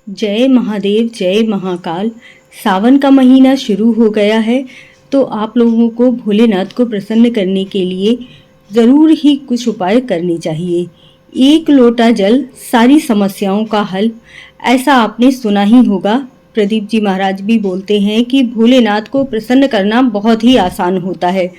जय महादेव, जय महाकाल। सावन का महीना शुरू हो गया है, तो आप लोगों को भोलेनाथ को प्रसन्न करने के लिए ज़रूर ही कुछ उपाय करने चाहिए। एक लोटा जल सारी समस्याओं का हल, ऐसा आपने सुना ही होगा। प्रदीप जी महाराज भी बोलते हैं कि भोलेनाथ को प्रसन्न करना बहुत ही आसान होता है,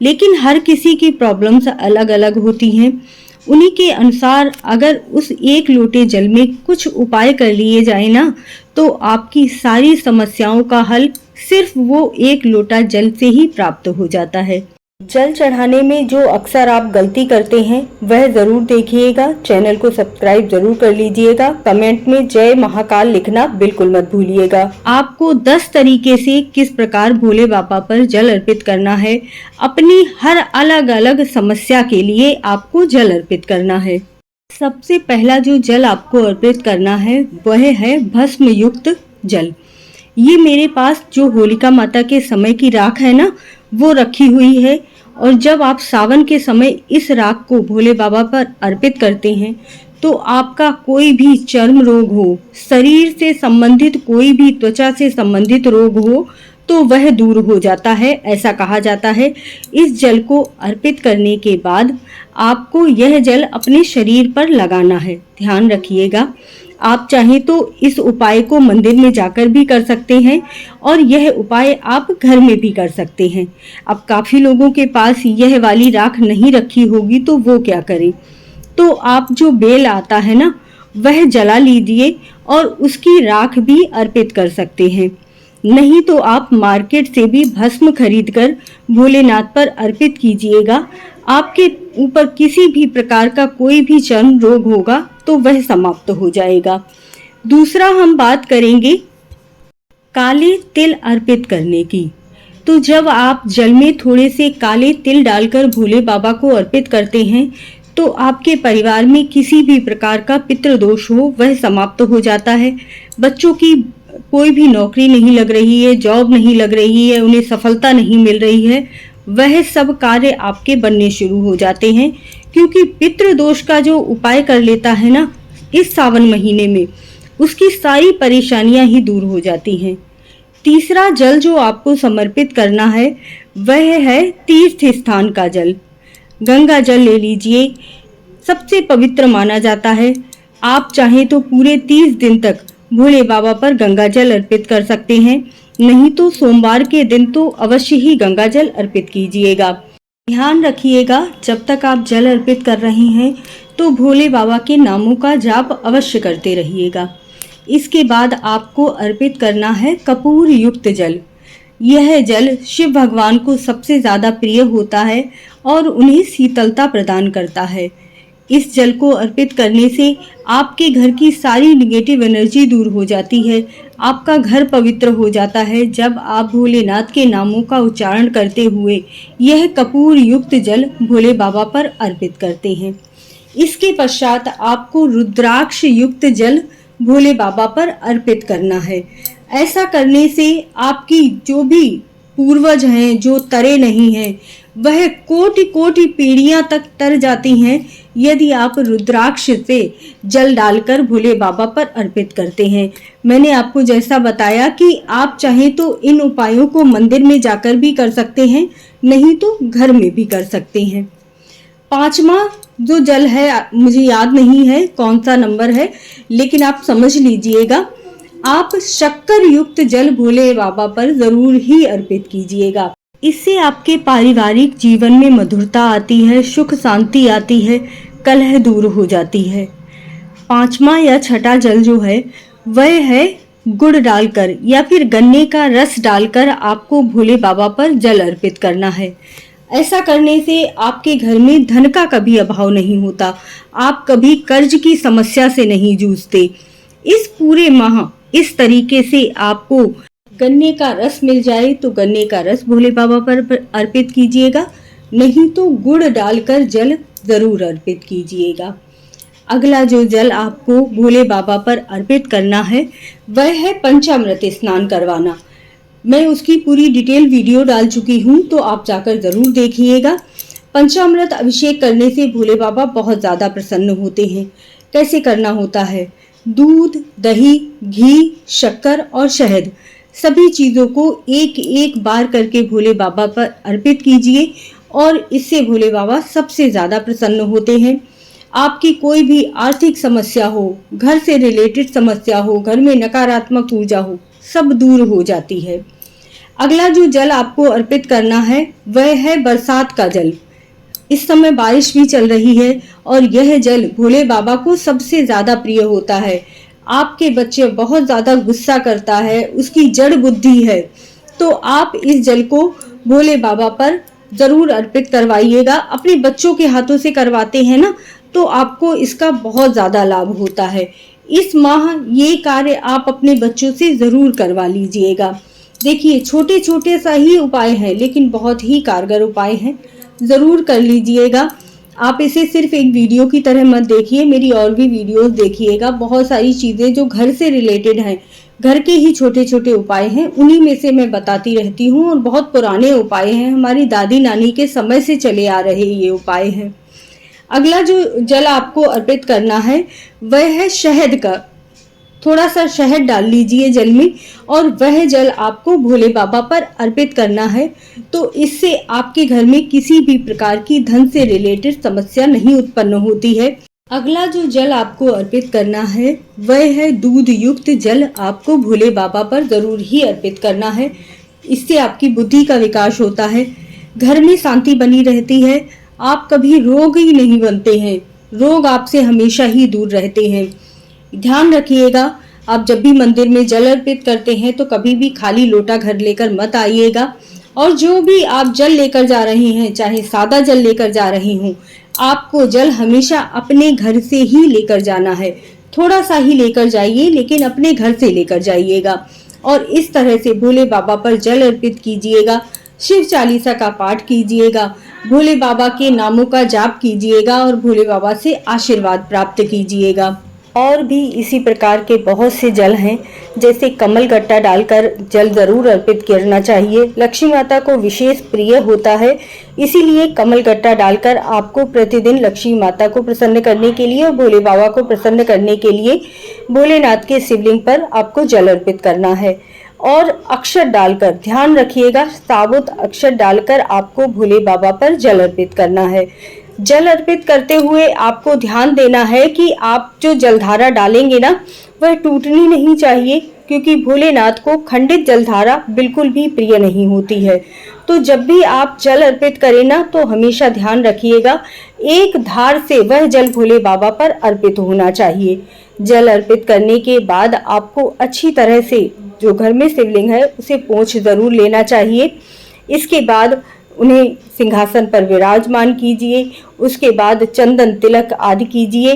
लेकिन हर किसी की प्रॉब्लम्स अलग अलग होती हैं। उन्हीं के अनुसार अगर उस एक लोटे जल में कुछ उपाय कर लिए जाए ना, तो आपकी सारी समस्याओं का हल सिर्फ वो एक लोटा जल से ही प्राप्त हो जाता है। जल चढ़ाने में जो अक्सर आप गलती करते हैं वह ज़रूर देखिएगा। चैनल को सब्सक्राइब जरूर कर लीजिएगा। कमेंट में जय महाकाल लिखना बिल्कुल मत भूलिएगा। आपको 10 तरीके से किस प्रकार भोले बाबा पर जल अर्पित करना है। अपनी हर अलग अलग समस्या के लिए आपको जल अर्पित करना है। सबसे पहला जो जल आपको अर्पित करना है वह है भस्म युक्त जल। ये मेरे पास जो होलिका माता के समय की राख है ना, वो रखी हुई है। और जब आप सावन के समय इस राख को भोले बाबा पर अर्पित करते हैं, तो आपका कोई भी चर्म रोग हो, शरीर से संबंधित कोई भी त्वचा से संबंधित रोग हो, तो वह दूर हो जाता है, ऐसा कहा जाता है। इस जल को अर्पित करने के बाद आपको यह जल अपने शरीर पर लगाना है। ध्यान रखिएगा, आप चाहें तो इस उपाय को मंदिर में जाकर भी कर सकते हैं और यह उपाय आप घर में भी कर सकते हैं। अब काफ़ी लोगों के पास यह वाली राख नहीं रखी होगी, तो वो क्या करें? तो आप जो बेल आता है ना, वह जला लीजिए और उसकी राख भी अर्पित कर सकते हैं। नहीं तो आप मार्केट से भी भस्म खरीदकर भोलेनाथ पर अर्पित कीजिएगा। आपके ऊपर किसी भी प्रकार का कोई भी चर्म रोग होगा तो वह समाप्त हो जाएगा। दूसरा हम बात करेंगे काले तिल अर्पित करने की। तो जब आप जल में थोड़े से काले तिल डालकर भोले बाबा को अर्पित करते हैं, तो आपके परिवार में किसी भी प्रकार का पितृदोष हो वह समाप्त हो जाता है। बच्चों की कोई भी नौकरी नहीं लग रही है, जॉब नहीं लग रही है, उन्हें सफलता नहीं मिल रही है, वह सब कार्य आपके बनने शुरू हो जाते हैं। क्योंकि पितृदोष का जो उपाय कर लेता है ना इस सावन महीने में, उसकी सारी परेशानियां ही दूर हो जाती हैं। तीसरा जल जो आपको समर्पित करना है वह है तीर्थ स्थान का जल। गंगा जल ले लीजिए, सबसे पवित्र माना जाता है। आप चाहें तो पूरे 30 दिन तक भोले बाबा पर गंगा जल अर्पित कर सकते हैं, नहीं तो सोमवार के दिन तो अवश्य ही गंगा जल अर्पित कीजिएगा। ध्यान रखिएगा, जब तक आप जल अर्पित कर रहे हैं तो भोले बाबा के नामों का जाप अवश्य करते रहिएगा। इसके बाद आपको अर्पित करना है कपूर युक्त जल। यह जल शिव भगवान को सबसे ज़्यादा प्रिय होता है और उन्हें शीतलता प्रदान करता है। इस जल को अर्पित करने से आपके घर की सारी निगेटिव एनर्जी दूर हो जाती है, आपका घर पवित्र हो जाता है जब आप भोलेनाथ के नामों का उच्चारण करते हुए यह कपूर युक्त जल भोले बाबा पर अर्पित करते हैं। इसके पश्चात आपको रुद्राक्ष युक्त जल भोले बाबा पर अर्पित करना है। ऐसा करने से आपकी जो भी पूर्वज हैं जो तरे नहीं हैं, वह कोटि कोटि पीढ़ियां तक तर जाती हैं यदि आप रुद्राक्ष से जल डालकर भोले बाबा पर अर्पित करते हैं। मैंने आपको जैसा बताया कि आप चाहें तो इन उपायों को मंदिर में जाकर भी कर सकते हैं, नहीं तो घर में भी कर सकते हैं। पांचवा जो जल है, मुझे याद नहीं है कौन सा नंबर है, लेकिन आप समझ लीजिएगा, आप शक्कर युक्त जल भोले बाबा पर जरूर ही अर्पित कीजिएगा। इससे आपके पारिवारिक जीवन में मधुरता आती है, सुख शांति आती है, कलह दूर हो जाती है। पांचवा या छठा जल जो है वह है गुड़ डालकर या फिर गन्ने का रस डालकर आपको भोले बाबा पर जल अर्पित करना है। ऐसा करने से आपके घर में धन का कभी अभाव नहीं होता, आप कभी कर्ज की समस्या से नहीं जूझते। इस पूरे माह इस तरीके से आपको गन्ने का रस मिल जाए तो गन्ने का रस भोले बाबा पर अर्पित कीजिएगा, नहीं तो गुड़ डालकर जल जरूर अर्पित कीजिएगा। अगला जो जल आपको भोले बाबा पर अर्पित करना है वह है पंचामृत स्नान करवाना। मैं उसकी पूरी डिटेल वीडियो डाल चुकी हूँ, तो आप जाकर जरूर देखिएगा। पंचामृत अभिषेक करने से भोले बाबा बहुत ज़्यादा प्रसन्न होते हैं। कैसे करना होता है? दूध, दही, घी, शक्कर और शहद सभी चीज़ों को एक एक बार करके भोले बाबा पर अर्पित कीजिए और इससे भोले बाबा सबसे ज़्यादा प्रसन्न होते हैं। आपकी कोई भी आर्थिक समस्या हो, घर से रिलेटेड समस्या हो, घर में नकारात्मक ऊर्जा हो, सब दूर हो जाती है। अगला जो जल आपको अर्पित करना है वह है बरसात का जल। इस समय बारिश भी चल रही है और यह जल भोले बाबा को सबसे ज़्यादा प्रिय होता है। आपके बच्चे बहुत ज़्यादा गुस्सा करता है, उसकी जड़ बुद्धि है, तो आप इस जल को भोले बाबा पर ज़रूर अर्पित करवाइएगा। अपने बच्चों के हाथों से करवाते हैं ना, तो आपको इसका बहुत ज़्यादा लाभ होता है। इस माह ये कार्य आप अपने बच्चों से ज़रूर करवा लीजिएगा। देखिए, छोटे छोटे सा ही उपाय हैं, लेकिन बहुत ही कारगर उपाय हैं, ज़रूर कर लीजिएगा। आप इसे सिर्फ एक वीडियो की तरह मत देखिए, मेरी और भी वीडियोस देखिएगा। बहुत सारी चीज़ें जो घर से रिलेटेड हैं, घर के ही छोटे छोटे उपाय हैं, उन्हीं में से मैं बताती रहती हूँ और बहुत पुराने उपाय हैं, हमारी दादी नानी के समय से चले आ रहे ये उपाय हैं। अगला जो जल आपको अर्पित करना है वह है शहद का। थोड़ा सा शहद डाल लीजिए जल में और वह जल आपको भोले बाबा पर अर्पित करना है, तो इससे आपके घर में किसी भी प्रकार की धन से रिलेटेड समस्या नहीं उत्पन्न होती है। अगला जो जल आपको अर्पित करना है वह है दूध युक्त जल। आपको भोले बाबा पर जरूर ही अर्पित करना है, इससे आपकी बुद्धि का विकास होता है, घर में शांति बनी रहती है, आप कभी रोग ही नहीं बनते हैं, रोग आपसे हमेशा ही दूर रहते हैं। ध्यान रखिएगा, आप जब भी मंदिर में जल अर्पित करते हैं तो कभी भी खाली लोटा घर लेकर मत आइएगा, और जो भी आप जल लेकर जा रहे हैं, चाहे सादा जल लेकर जा रहे हों, आपको जल हमेशा अपने घर से ही लेकर जाना है। थोड़ा सा ही लेकर जाइए, लेकिन अपने घर से लेकर जाइएगा और इस तरह से भोले बाबा पर जल अर्पित कीजिएगा। शिव चालीसा का पाठ कीजिएगा, भोले बाबा के नामों का जाप कीजिएगा और भोले बाबा से आशीर्वाद प्राप्त कीजिएगा। और भी इसी प्रकार के बहुत से जल हैं, जैसे कमल गट्टा डालकर जल जरूर अर्पित करना चाहिए। लक्ष्मी माता को विशेष प्रिय होता है, इसीलिए कमल गट्टा डालकर आपको प्रतिदिन लक्ष्मी माता को प्रसन्न करने के लिए और भोले बाबा को प्रसन्न करने के लिए भोलेनाथ के शिवलिंग पर आपको जल अर्पित करना है। और अक्षर डालकर, ध्यान रखिएगा, साबुत अक्षर डालकर आपको भोले बाबा पर जल अर्पित करना है। जल अर्पित करते हुए आपको ध्यान देना है कि आप जो जलधारा डालेंगे ना, वह टूटनी नहीं चाहिए, क्योंकि भोलेनाथ को खंडित जलधारा बिल्कुल भी प्रिय नहीं होती है। तो जब भी आप जल अर्पित करें ना, तो हमेशा ध्यान रखिएगा, एक धार से वह जल भोले बाबा पर अर्पित होना चाहिए। जल अर्पित करने के बाद आपको अच्छी तरह से जो घर में शिवलिंग है उसे पोंछ जरूर लेना चाहिए। इसके बाद उन्हें सिंहासन पर विराजमान कीजिए, उसके बाद चंदन तिलक आदि कीजिए।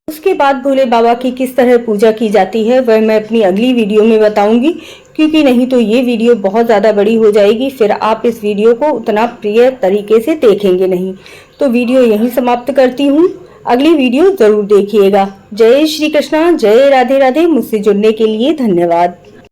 उसके बाद भोले बाबा की किस तरह पूजा की जाती है वह मैं अपनी अगली वीडियो में बताऊंगी, क्योंकि नहीं तो ये वीडियो बहुत ज़्यादा बड़ी हो जाएगी, फिर आप इस वीडियो को उतना प्रिय तरीके से देखेंगे नहीं। तो वीडियो यहीं समाप्त करती हूँ, अगली वीडियो ज़रूर देखिएगा। जय श्री कृष्णा, जय राधे राधे। मुझसे जुड़ने के लिए धन्यवाद।